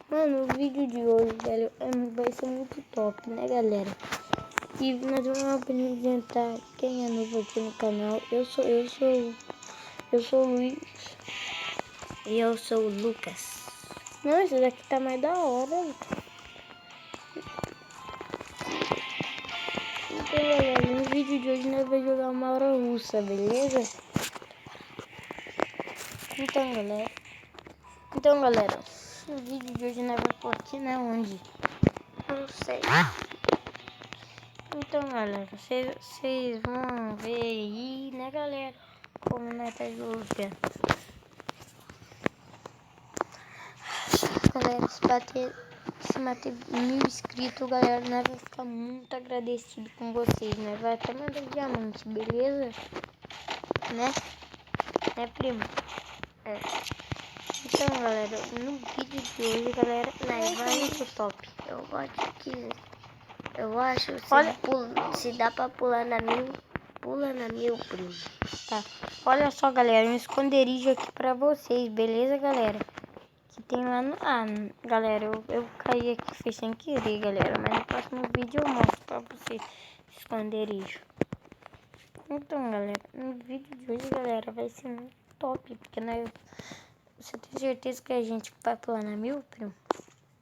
Mano, o vídeo de hoje, velho, vai ser muito top, né, galera? E nós vamos apresentar quem é novo aqui no canal. Eu sou o Luiz. E eu sou o Lucas. Não, esse daqui tá mais da hora. Então, galera, no vídeo de hoje nós vamos jogar uma hora russa, beleza? Então, galera, no vídeo de hoje nós vamos por aqui, né? Onde? Não sei. Então, galera, vocês vão ver aí, né, galera? Como nós tá jogando. Galera, se bater 1000 inscritos, galera, nós vai ficar muito agradecido com vocês, né? Vai até mandar diamante, beleza? Né? Né, primo? É. Então, galera, no vídeo de hoje, galera, nós vai muito top. Eu gosto que... Eu acho que Olha, se dá pra pular na 1000, pula na 1000, primo. tá. Olha só, galera, um esconderijo aqui pra vocês, beleza, galera? Que tem lá no... Ah, galera, eu caí aqui, fiz sem querer, galera. Mas no próximo vídeo eu mostro pra vocês esse esconderijo. Então, galera, no vídeo de hoje, galera, vai ser muito top. Porque você tem certeza que a gente vai pular na 1000, primo?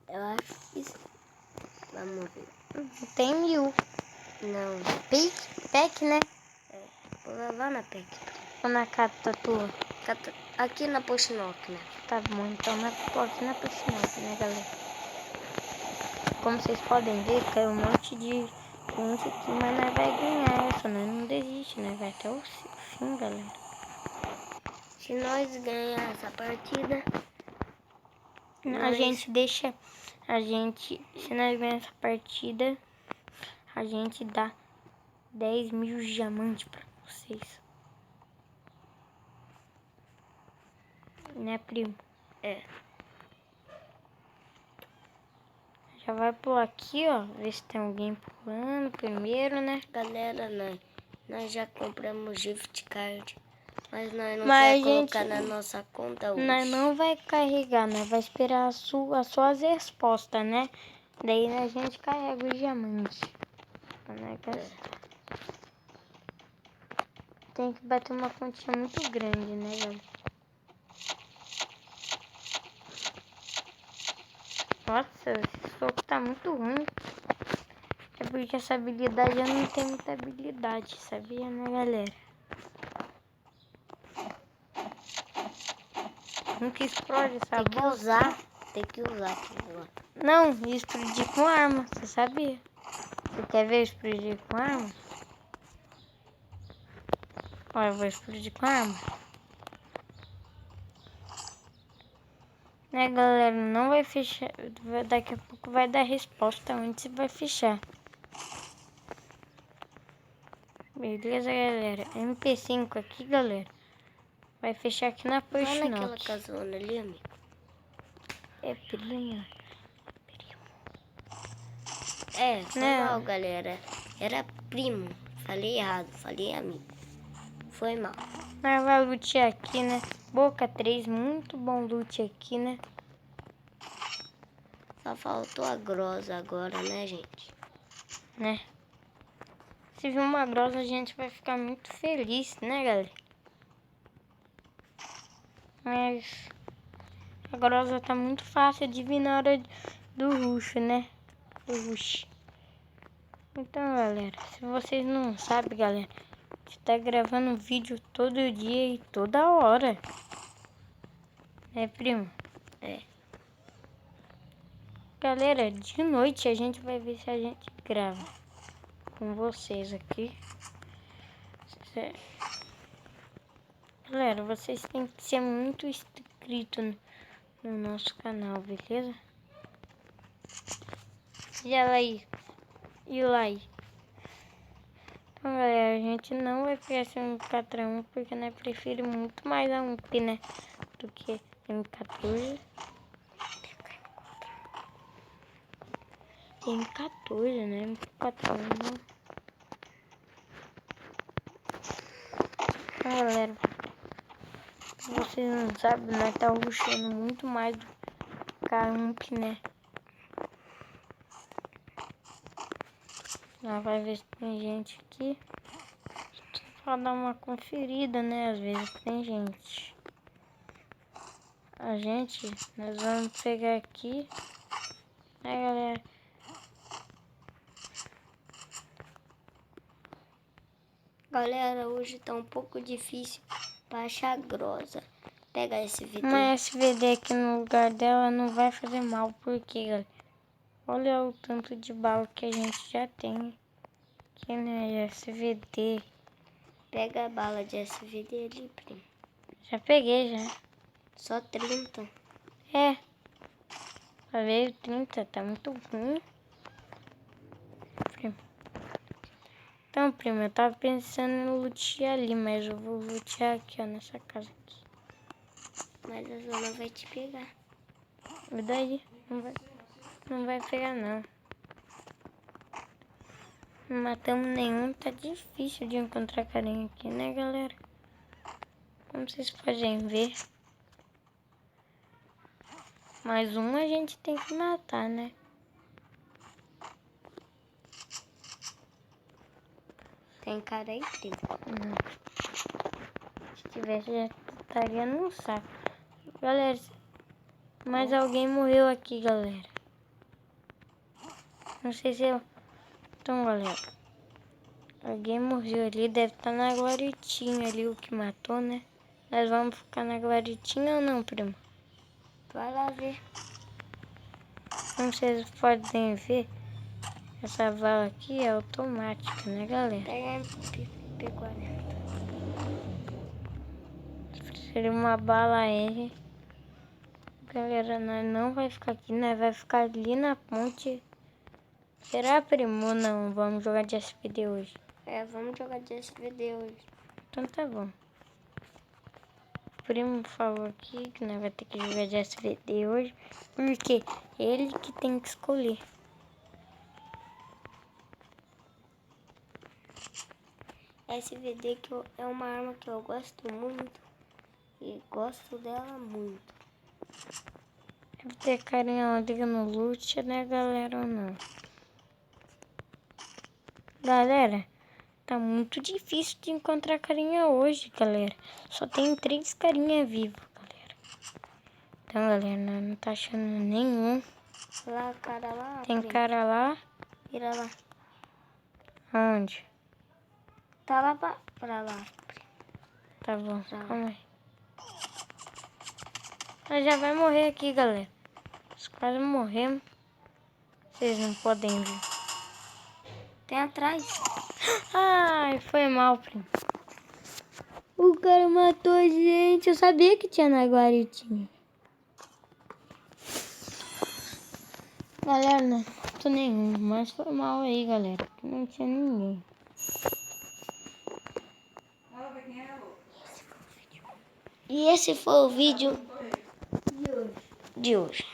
Eu acho que sim. Vamos ver. Tem 1000. Não. Pack, né? É, pula lá na PEC. Ou na cata tua? Aqui na Pochinock, né? Tá bom, então tô aqui na piscina, né, galera? Como vocês podem ver, caiu um monte de pontos aqui, mas nós vai ganhar essa, nós não desiste, né? Vai até o fim, galera. Se nós ganhar essa partida, A gente deixa, se nós ganhar essa partida, a gente dá 10.000 diamantes pra vocês. Né, primo? É. Já vai pular aqui, ó, ver se tem alguém pulando primeiro, né? Galera, nós já compramos gift card, mas nós não vamos colocar na nossa conta hoje. Nós não vai carregar, nós vai esperar as suas respostas, né? Daí a gente carrega os diamantes. Tem que bater uma quantia muito grande, né, galera? Nossa, esse soco tá muito ruim. É porque essa habilidade eu não tenho muita habilidade, sabia, né, galera? Nunca explode essa bosta. Tem que usar. Não, explodir com arma, você sabia? Você quer ver eu explodir com arma? Olha, eu vou explodir com arma. Né, galera? Não vai fechar. Daqui a pouco vai dar resposta onde você vai fechar. Beleza, galera? MP5 aqui, galera. Vai fechar aqui na Pochinock. Olha naquela casona ali, amigo. É primo. É, foi mal, galera. Era primo. Falei errado, falei amigo. Foi mal. Nós vai lutear aqui, né? Boca 3, muito bom loot aqui, né? Só faltou a grosa agora, né, gente? Né? Se vir uma grosa, a gente vai ficar muito feliz, né, galera? Mas a grosa tá muito fácil de vir na hora do rush, né? Do rush. Então, galera, se vocês não sabem, galera, a gente tá gravando vídeo todo dia e toda hora. É, primo? É. Galera, de noite a gente vai ver se a gente grava com vocês aqui. Galera, vocês têm que ser muito inscritos no nosso canal, beleza? E ela aí. E lá aí. Então, galera, a gente não vai pegar esse MK1 porque nós preferimos muito mais a UMP, né? Do que M14. M14, né? M14 não. Então, galera, se vocês não sabem, nós tá rushando muito mais ficar ump, né? Ela vai ver se tem gente aqui. Só pra dar uma conferida, né? Às vezes tem gente. Nós vamos pegar aqui. Né, galera? Galera, hoje tá um pouco difícil pra achar grosa. Pega esse SVD. Uma SVD aqui no lugar dela não vai fazer mal, porque, galera, olha o tanto de bala que a gente já tem aqui, né? SVD. Pega a bala de SVD ali, primo. Já peguei, já. Só 30. É. Já veio 30, tá muito ruim. Primo. Então, primo, eu tava pensando em lutear ali, mas eu vou lutear aqui, ó, nessa casa aqui. Mas a zona vai te pegar. E daí? Não vai pegar, não. Não matamos nenhum, tá difícil de encontrar carinha aqui, né, galera? Como vocês podem ver. Mais um a gente tem que matar, né? Tem cara aí, primo? Não. Se tivesse, já estaria num saco. Galera, mas alguém morreu aqui, galera. Não sei se eu... Então, galera. Alguém morreu ali, deve estar na guaritinha ali, o que matou, né? Nós vamos ficar na guaritinha ou não, primo? Vai lá ver. Como vocês podem ver, essa vala aqui é automática, né, galera? Pega P40. Seria uma bala R. Galera, nós não vai ficar aqui, nós vai ficar ali na ponte. Será, primo? Não, vamos jogar de SPD hoje. É, vamos jogar de SVD hoje. Então tá bom. O primo falou aqui que nós vai ter que jogar de SPD hoje, porque ele que tem que escolher. SVD é uma arma que eu gosto muito. E gosto dela muito. Deve ter carinha liga no loot, né, galera, ou não? Galera, tá muito difícil de encontrar carinha hoje, galera. Só tem 3 carinha vivos, galera. Então, galera, nós não tá achando nenhum. Lá, cara lá. Tem primo. cara lá. Vira lá. Onde? Tá lá pra lá. Tá bom, Tá. calma aí. Nós já vai morrer aqui, galera. Nós quase morremos. Vocês não podem ver. Tem atrás. Ai, foi mal, primo. O cara matou a gente. Eu sabia que tinha na guaritinha. Galera, não matou nenhum. Mas foi mal aí, galera. Que não tinha ninguém. E esse foi o vídeo de hoje.